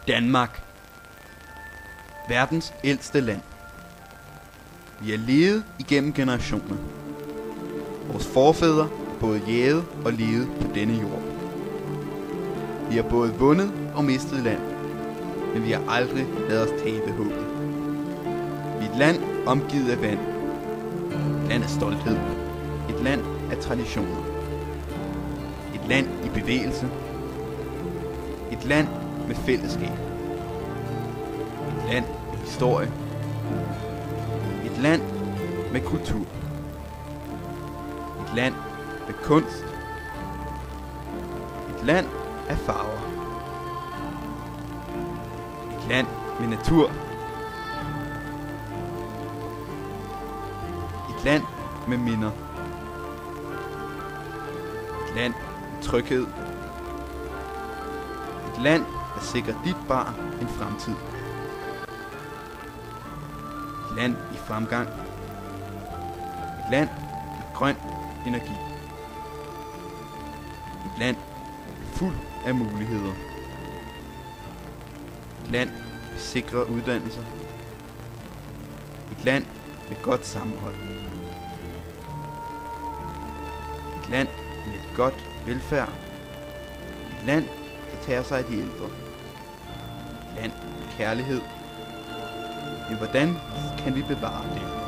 Danmark. Verdens ældste land. Vi har levet igennem generationer. Vores forfædre har både jaget og levet på denne jord. Vi har både vundet og mistet land, men vi har aldrig ladet os tabe håbet. Vi er et land omgivet af vand. Et land af stolthed. Et land af traditioner. Et land i bevægelse. Et land med fællesskab. Et land med historie. Et land med kultur. Et land med kunst. Et land af farver. Et land med natur. Et land med minder. Et land med tryghed. Et land, der sikrer dit barn en fremtid. Et land i fremgang. Et land med grøn energi. Et land fuld af muligheder. Et land med sikre uddannelser. Et land med godt sammenhold. Et land med et godt velfærd. Et land, der tager sig af de ældre. Et land med kærlighed. Men hvordan kan vi bevare det?